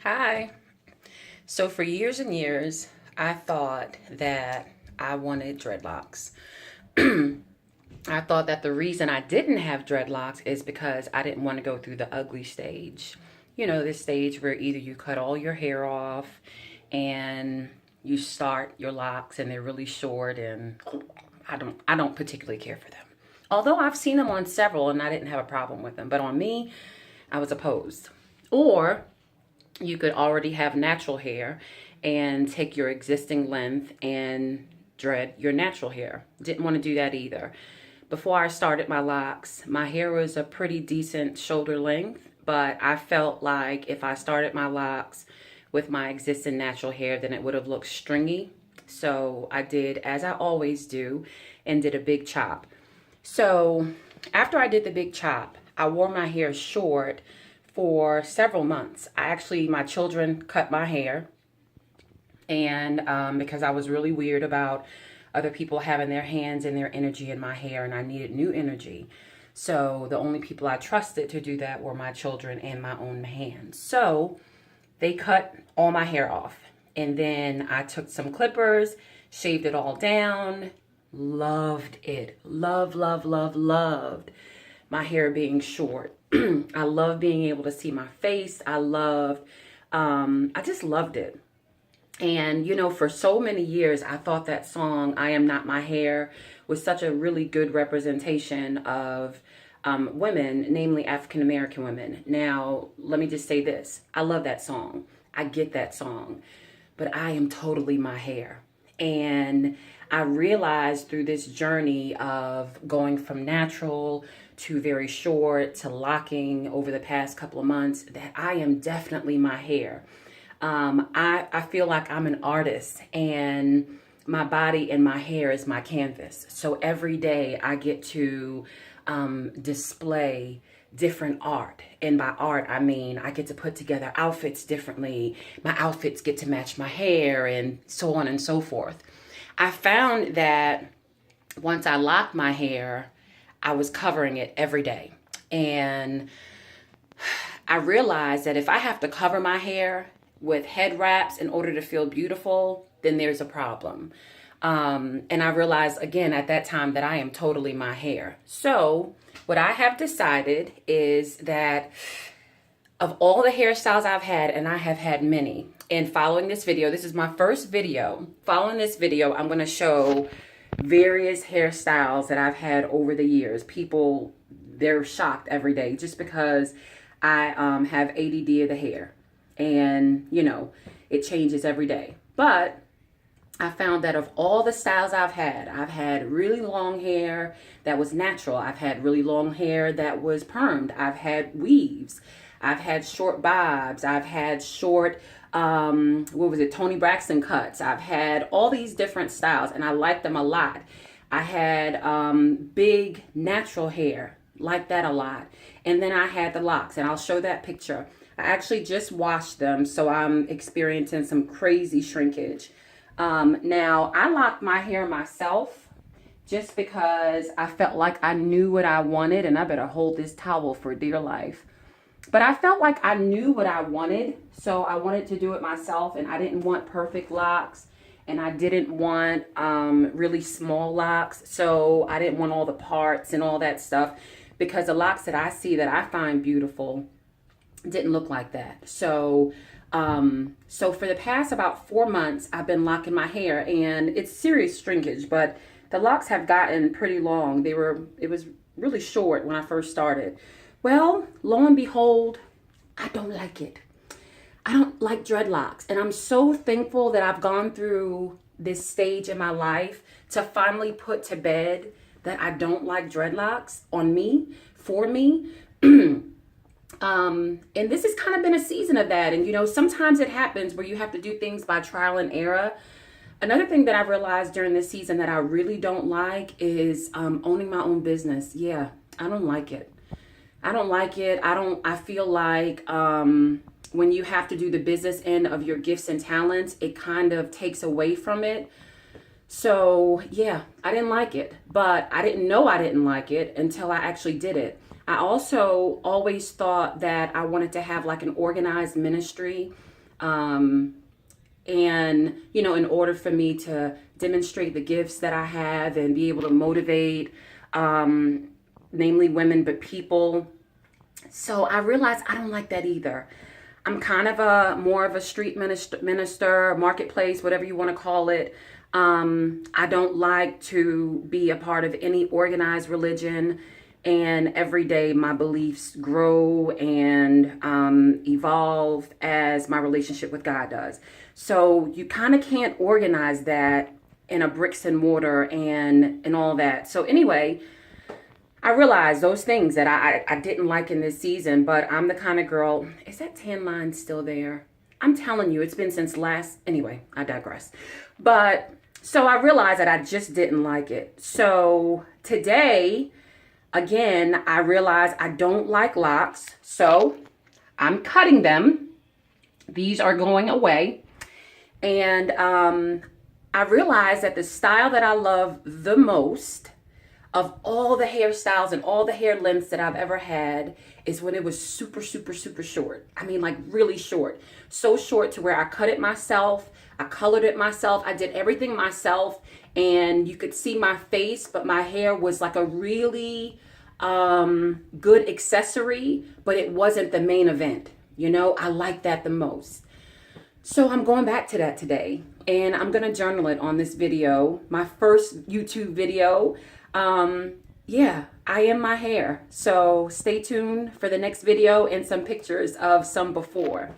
Hi. So for years and years, I thought that I wanted dreadlocks. I thought that the reason I didn't have dreadlocks is because I didn't want to go through the ugly stage. You know, this stage where either you cut all your hair off and you start your locks and they're really short, and I don't particularly care for them. Although I've seen them on several and I didn't have a problem with them, but on me, I was opposed. Or you could already have natural hair and take your existing length and dread your natural hair. Didn't want to do that either. Before I started my locks, my hair was a pretty decent shoulder length, but I felt like if I started my locks with my existing natural hair, then it would have looked stringy. So I did as I always do and did a big chop. So after I did the big chop, I wore my hair short for several months. My children cut my hair, and because I was really weird about other people having their hands and their energy in my hair, and I needed new energy. So the only people I trusted to do that were my children and my own hands. So they cut all my hair off, and then I took some clippers, shaved it all down. Loved it. Loved my hair being short. I love being able to see my face. I just loved it. And, you know, for so many years, I thought that song, I Am Not My Hair, was such a really good representation of women, namely African American women. Now, let me just say this. I love that song. I get that song. But I am totally my hair. And I realized through this journey of going from natural to very short to locking over the past couple of months that I am definitely my hair. I feel like I'm an artist, and my body and my hair is my canvas. So every day I get to display different art. And by art, I mean I get to put together outfits differently. My outfits get to match my hair and so on and so forth. I found that once I locked my hair, I was covering it every day. And I realized that if I have to cover my hair with head wraps in order to feel beautiful, then there's a problem. And I realized again at that time that I am totally my hair. So what I have decided is that of all the hairstyles I've had, and I have had many, and following this video, this is my first video. Following this video, I'm going to show various hairstyles that I've had over the years. People, they're shocked every day just because I have ADD of the hair. And, you know, it changes every day. But I found that of all the styles I've had really long hair that was natural. I've had really long hair that was permed. I've had weaves. I've had short bobs. I've had short, Tony Braxton cuts. I've had all these different styles, and I like them a lot. I had big natural hair, like that a lot. And then I had the locks, and I'll show that picture. I actually just washed them, so I'm experiencing some crazy shrinkage. Now, I locked my hair myself just because I felt like I knew what I wanted, and I better hold this towel for dear life. But I felt like I knew what I wanted, so I wanted to do it myself, and I didn't want perfect locks, and I didn't want really small locks, so I didn't want all the parts and all that stuff, because the locks that I see that I find beautiful didn't look like that. So for the past about 4 months, I've been locking my hair, and it's serious shrinkage, but the locks have gotten pretty long. It was really short when I first started. Well, lo and behold, I don't like it. I don't like dreadlocks. And I'm so thankful that I've gone through this stage in my life to finally put to bed that I don't like dreadlocks on me, for me. And this has kind of been a season of that. And, you know, sometimes it happens where you have to do things by trial and error. Another thing that I realized during this season that I really don't like is owning my own business. Yeah, I don't like it. I feel like when you have to do the business end of your gifts and talents, it kind of takes away from it. So yeah, I didn't like it, but I didn't know I didn't like it until I actually did it. I also always thought that I wanted to have like an organized ministry And, you know, in order for me to demonstrate the gifts that I have and be able to motivate, namely women, but people. So I realized I don't like that either. I'm kind of more of a street minister, marketplace, whatever you want to call it. I don't like to be a part of any organized religion. And every day my beliefs grow and evolve as my relationship with God does. So you kind of can't organize that in a bricks and mortar and all that. So anyway, I realized those things that I didn't like in this season, but I'm the kind of girl, is that tan line still there? I'm telling you, it's been since anyway, I digress. But so I realized that I just didn't like it. So today, again, I realized I don't like locks, so I'm cutting them. These are going away. And I realized that the style that I love the most of all the hairstyles and all the hair lengths that I've ever had is when it was super, super, super short. I mean, like really short. So short to where I cut it myself. I colored it myself. I did everything myself. And you could see my face, but my hair was like a really good accessory, but it wasn't the main event. You know, I like that the most. So I'm going back to that today, and I'm going to journal it on this video, my first YouTube video. Yeah, I am my hair. So stay tuned for the next video and some pictures of some before.